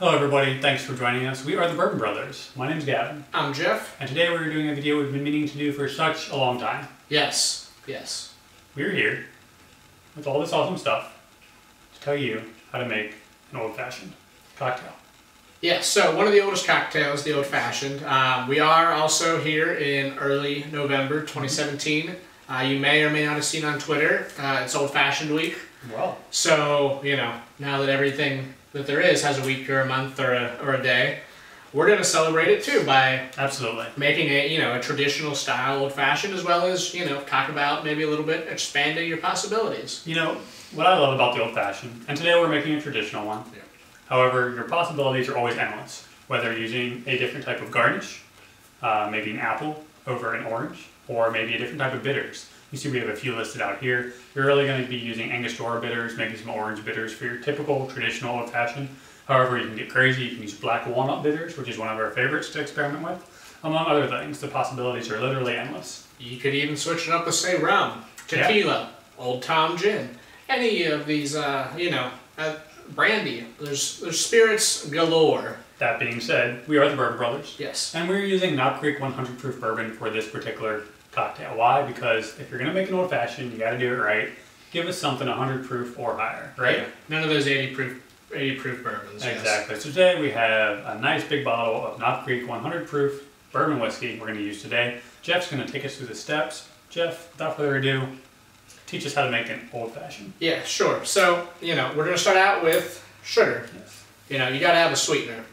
Hello everybody, thanks for joining us. We are the Bourbon Brothers. My name's Gavin. I'm Jeff. And today we're doing a video we've been meaning to do for such a long time. Yes. We're here with all this awesome stuff to tell you how to make an old-fashioned cocktail. Yeah, so one of the oldest cocktails, the old-fashioned. We are also here in early November 2017. You may or may not have seen on Twitter, it's Old-Fashioned Week. Well. So, you know, now that everything that there is has a week or a month or a day, we're going to celebrate it too by making a traditional style old-fashioned, as well as, talk about maybe a little bit expanding your possibilities. You know, what I love about the old-fashioned, and today we're making a traditional one. Yeah. However, your possibilities are always endless. Whether using a different type of garnish, maybe an apple over an orange, or maybe a different type of bitters. You see we have a few listed out here. You're really going to be using Angostura bitters, maybe some orange bitters for your typical traditional old-fashioned. However, you can get crazy. You can use black walnut bitters, which is one of our favorites to experiment with. Among other things, the possibilities are literally endless. You could even switch it up with, say, rum, tequila, Old Tom gin, any of these, brandy. There's spirits galore. That being said, we are the Bourbon Brothers. Yes. And we're using Knob Creek 100 proof bourbon for this particular cocktail. Why? Because if you're going to make an old-fashioned, you got to do it right. Give us something 100 proof or higher, right? Yeah. None of those 80 proof bourbons. Exactly. Yes. So today we have a nice big bottle of Knob Creek 100 proof bourbon whiskey we're going to use today. Jeff's going to take us through the steps. Jeff, without further ado, teach us how to make an old-fashioned. Yeah, sure. So, we're going to start out with sugar. Yes. You got to have a sweetener.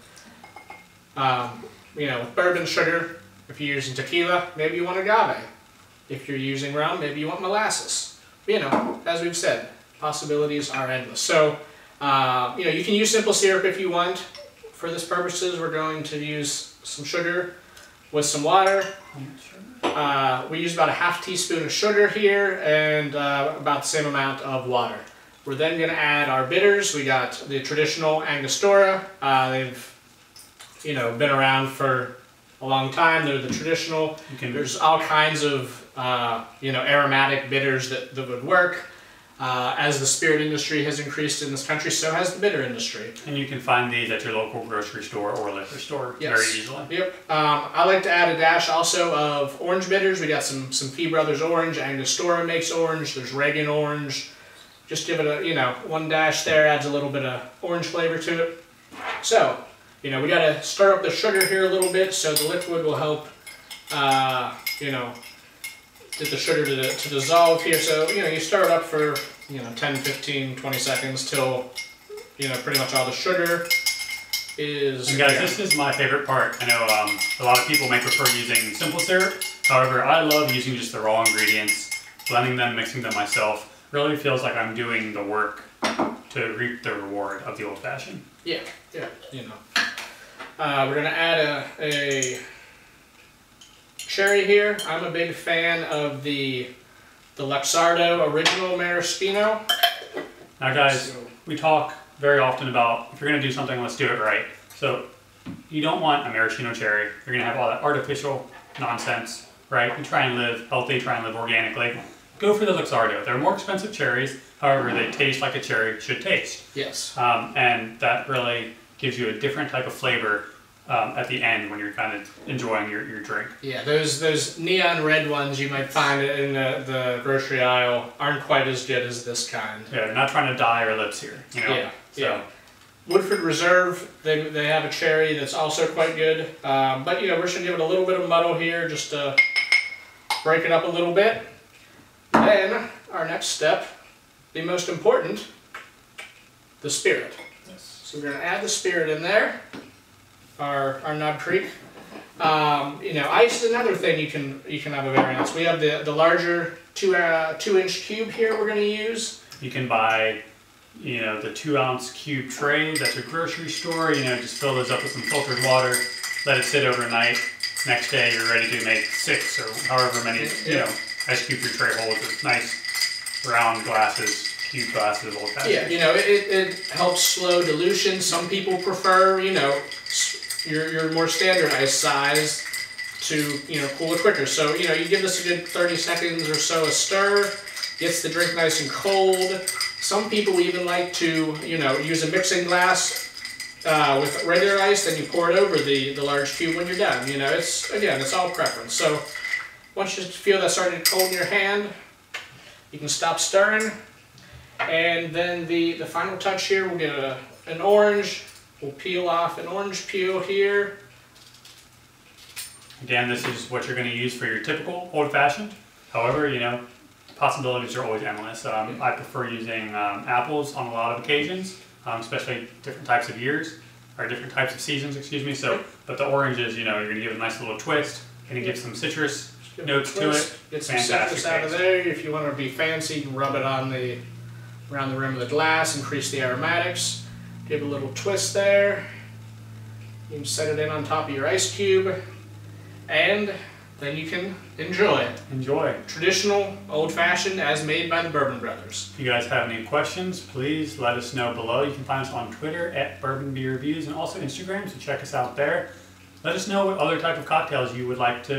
With bourbon sugar, if you're using tequila, maybe you want agave. If you're using rum, maybe you want molasses. As we've said, possibilities are endless. So, you can use simple syrup if you want. For this purposes, we're going to use some sugar with some water. We use about a half teaspoon of sugar here and about the same amount of water. We're then going to add our bitters. We got the traditional Angostura. They've been around for a long time. They're the traditional. There's all kinds of aromatic bitters that would work. As the spirit industry has increased in this country, so has the bitter industry. And you can find these at your local grocery store or liquor store very easily. Yep. I like to add a dash also of orange bitters. We got some Fee Brothers orange. Angostura makes orange. There's Reagan orange. Just give it a one dash there, adds a little bit of orange flavor to it. So, we got to stir up the sugar here a little bit so the liquid will help, get the sugar to dissolve here. So, you stir it up for, 10, 15, 20 seconds till, pretty much all the sugar is... And guys, this is my favorite part. I know a lot of people may prefer using simple syrup. However, I love using just the raw ingredients, blending them, mixing them myself. Really feels like I'm doing the work to reap the reward of the old-fashioned. Yeah. We're going to add a cherry here. I'm a big fan of the Luxardo Original Maraschino. Now guys, we talk very often about if you're going to do something, let's do it right. So you don't want a maraschino cherry. You're going to have all that artificial nonsense, right? You try and live healthy, try and live organically. Go for the Luxardo. They're more expensive cherries, however they taste like a cherry should taste. Yes. And that really gives you a different type of flavor at the end when you're kind of enjoying your drink. Yeah, those neon red ones you might find in the grocery aisle aren't quite as good as this kind. Yeah, they're not trying to dye our lips here. Yeah. Woodford Reserve, they have a cherry that's also quite good. But we're just going to give it a little bit of muddle here just to break it up a little bit. Then, our next step, the most important, the spirit. Yes. So we're going to add the spirit in there, our Knob Creek. Ice is another thing you can have a variance. We have the larger 2-inch cube here we're going to use. You can buy, the 2-ounce cube trays at your grocery store. Just fill those up with some filtered water, let it sit overnight. Next day, you're ready to make 6 or however many, ice cube your tray holds with nice round glasses, cube glasses, old-fashioned. Yeah, it helps slow dilution. Some people prefer, your more standardized size to, cool it quicker. So, you give this a good 30 seconds or so a stir, gets the drink nice and cold. Some people even like to, use a mixing glass with regular ice, then you pour it over the large cube when you're done. You know, it's all preference. So once you feel that starting to cold in your hand, you can stop stirring. And then the final touch here, we'll get an orange. We'll peel off an orange peel here. Again, this is what you're going to use for your typical old-fashioned. However, you know, possibilities are always endless. I prefer using apples on a lot of occasions, especially different types of years, or different types of seasons, excuse me. So, but the oranges, you know, you're going to give it a nice little twist, going to give some citrus notes to it. Get some citrus out of there. If you want to be fancy, you can rub it on around the rim of the glass, increase the aromatics, give a little twist there. You can set it in on top of your ice cube, and then you can enjoy it. Enjoy. Traditional, old-fashioned, as made by the Bourbon Brothers. If you guys have any questions, please let us know below. You can find us on Twitter at Bourbon Beer Reviews and also Instagram, so check us out there. Let us know what other type of cocktails you would like to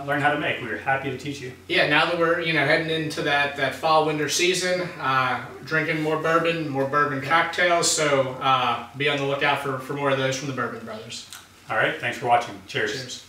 learn how to make. We're happy to teach you. Yeah, now that we're heading into that fall-winter season, drinking more bourbon cocktails, so be on the lookout for more of those from the Bourbon Brothers. All right, thanks for watching. Cheers. Cheers.